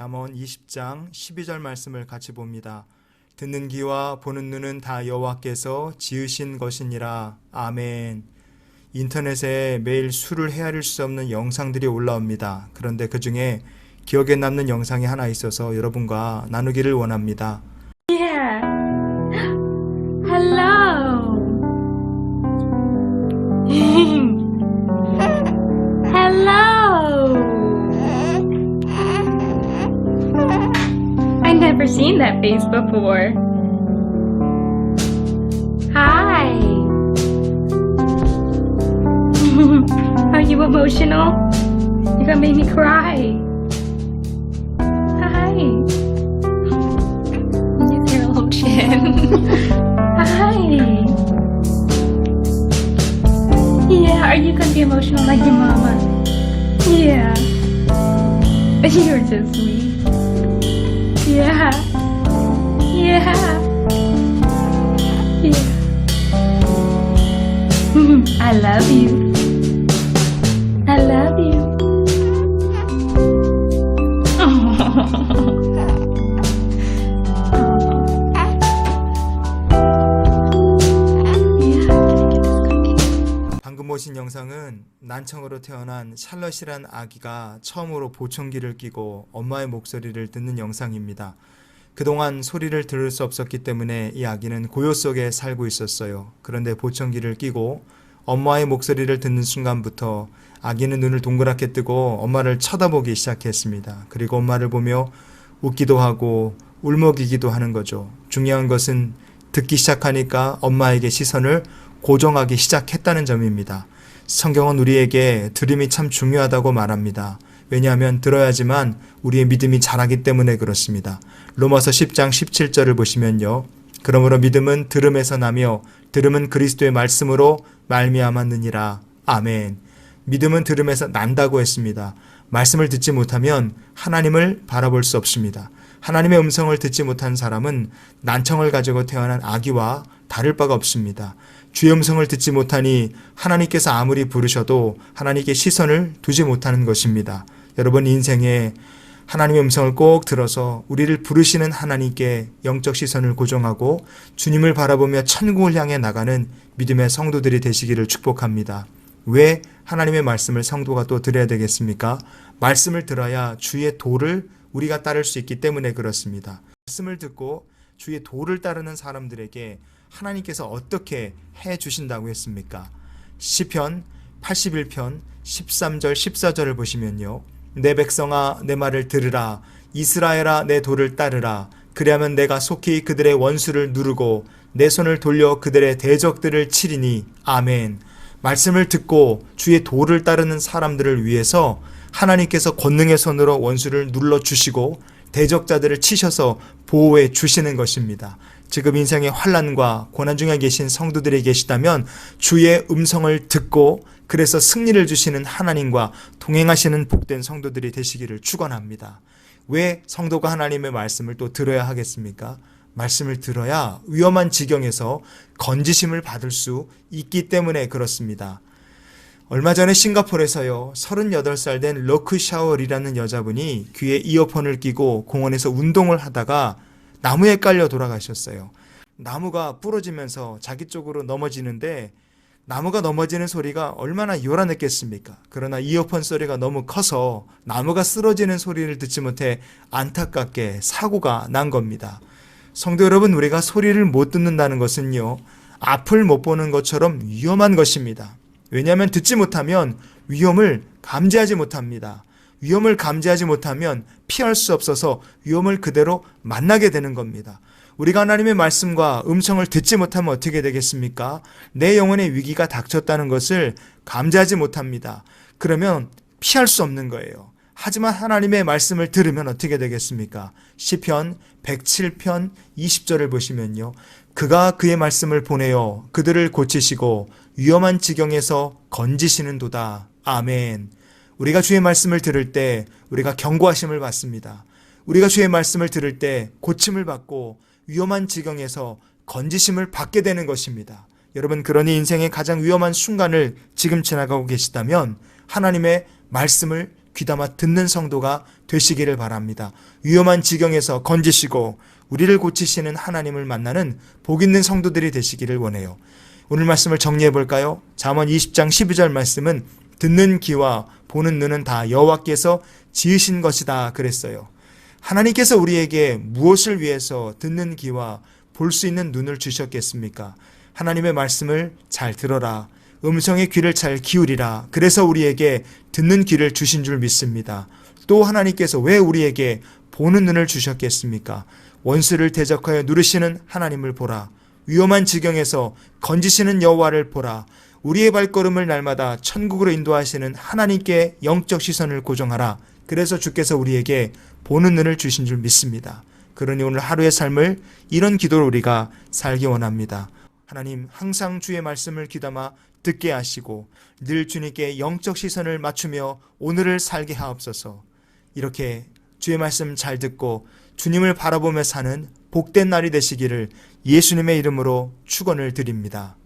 잠언 20장 12절 말씀을 같이 봅니다. 듣는 귀와 보는 눈은 다 여호와께서 지으신 것이니라. 아멘. 인터넷에 매일 수를 헤아릴 수 없는 영상들이 올라옵니다. 그런데 그 중에 기억에 남는 영상이 하나 있어서 여러분과 나누기를 원합니다. Yeah. Hello. Hello. I never seen that face before. Hi. Are you emotional? You're gonna make me cry. Hi. Use your little chin. Hi. Yeah, are you gonna be emotional like your mama? Yeah. You're so sweet. Yeah. Yeah. Yeah. I love you. I love you. 방금 보신 영상은 난청으로 태어난 샬럿이란 아기가 처음으로 보청기를 끼고 엄마의 목소리를 듣는 영상입니다. 그동안 소리를 들을 수 없었기 때문에 이 아기는 고요 속에 살고 있었어요. 그런데 보청기를 끼고 엄마의 목소리를 듣는 순간부터 아기는 눈을 동그랗게 뜨고 엄마를 쳐다보기 시작했습니다. 그리고 엄마를 보며 웃기도 하고 울먹이기도 하는 거죠. 중요한 것은 듣기 시작하니까 엄마에게 시선을 고정하기 시작했다는 점입니다. 성경은 우리에게 들음이 참 중요하다고 말합니다. 왜냐하면 들어야지만 우리의 믿음이 자라기 때문에 그렇습니다. 로마서 10장 17절을 보시면요. 그러므로 믿음은 들음에서 나며 들음은 그리스도의 말씀으로 말미암았느니라. 아멘. 믿음은 들음에서 난다고 했습니다. 말씀을 듣지 못하면 하나님을 바라볼 수 없습니다. 하나님의 음성을 듣지 못한 사람은 난청을 가지고 태어난 아기와 다를 바가 없습니다. 주의 음성을 듣지 못하니 하나님께서 아무리 부르셔도 하나님께 시선을 두지 못하는 것입니다. 여러분 인생에 하나님의 음성을 꼭 들어서 우리를 부르시는 하나님께 영적 시선을 고정하고 주님을 바라보며 천국을 향해 나가는 믿음의 성도들이 되시기를 축복합니다. 왜 하나님의 말씀을 성도가 또 들어야 되겠습니까? 말씀을 들어야 주의 도를 우리가 따를 수 있기 때문에 그렇습니다. 말씀을 듣고 주의 도를 따르는 사람들에게 하나님께서 어떻게 해 주신다고 했습니까? 시편 81편 13절 14절을 보시면요. 내 백성아 내 말을 들으라. 이스라엘아 내 도를 따르라. 그리하면 내가 속히 그들의 원수를 누르고 내 손을 돌려 그들의 대적들을 치리니. 아멘. 말씀을 듣고 주의 도를 따르는 사람들을 위해서 하나님께서 권능의 손으로 원수를 눌러주시고 대적자들을 치셔서 보호해 주시는 것입니다. 지금 인생의 환난과 고난 중에 계신 성도들이 계시다면 주의 음성을 듣고 그래서 승리를 주시는 하나님과 동행하시는 복된 성도들이 되시기를 축원합니다. 왜 성도가 하나님의 말씀을 또 들어야 하겠습니까? 말씀을 들어야 위험한 지경에서 건지심을 받을 수 있기 때문에 그렇습니다. 얼마 전에 싱가포르에서요 38살 된 러크 샤월이라는 여자분이 귀에 이어폰을 끼고 공원에서 운동을 하다가 나무에 깔려 돌아가셨어요. 나무가 부러지면서 자기 쪽으로 넘어지는데 나무가 넘어지는 소리가 얼마나 요란했겠습니까? 그러나 이어폰 소리가 너무 커서 나무가 쓰러지는 소리를 듣지 못해 안타깝게 사고가 난 겁니다. 성도 여러분, 우리가 소리를 못 듣는다는 것은요 앞을 못 보는 것처럼 위험한 것입니다. 왜냐하면 듣지 못하면 위험을 감지하지 못합니다. 위험을 감지하지 못하면 피할 수 없어서 위험을 그대로 만나게 되는 겁니다. 우리가 하나님의 말씀과 음성을 듣지 못하면 어떻게 되겠습니까? 내 영혼의 위기가 닥쳤다는 것을 감지하지 못합니다. 그러면 피할 수 없는 거예요. 하지만 하나님의 말씀을 들으면 어떻게 되겠습니까? 시편 107편 20절을 보시면요. 그가 그의 말씀을 보내어 그들을 고치시고 위험한 지경에서 건지시는도다. 아멘. 우리가 주의 말씀을 들을 때 우리가 경고하심을 받습니다. 우리가 주의 말씀을 들을 때 고침을 받고 위험한 지경에서 건지심을 받게 되는 것입니다. 여러분, 그러니 인생의 가장 위험한 순간을 지금 지나가고 계시다면 하나님의 말씀을 귀담아 듣는 성도가 되시기를 바랍니다. 위험한 지경에서 건지시고 우리를 고치시는 하나님을 만나는 복 있는 성도들이 되시기를 원해요. 오늘 말씀을 정리해 볼까요? 잠언 20장 12절 말씀은 듣는 귀와 보는 눈은 다 여호와께서 지으신 것이다 그랬어요. 하나님께서 우리에게 무엇을 위해서 듣는 귀와 볼 수 있는 눈을 주셨겠습니까? 하나님의 말씀을 잘 들어라. 음성의 귀를 잘 기울이라. 그래서 우리에게 듣는 귀를 주신 줄 믿습니다. 또 하나님께서 왜 우리에게 보는 눈을 주셨겠습니까? 원수를 대적하여 누르시는 하나님을 보라. 위험한 지경에서 건지시는 여호와를 보라. 우리의 발걸음을 날마다 천국으로 인도하시는 하나님께 영적 시선을 고정하라. 그래서 주께서 우리에게 보는 눈을 주신 줄 믿습니다. 그러니 오늘 하루의 삶을 이런 기도로 우리가 살기 원합니다. 하나님, 항상 주의 말씀을 귀담아 듣게 하시고 늘 주님께 영적 시선을 맞추며 오늘을 살게 하옵소서. 이렇게 주의 말씀 잘 듣고 주님을 바라보며 사는 복된 날이 되시기를 예수님의 이름으로 축원을 드립니다.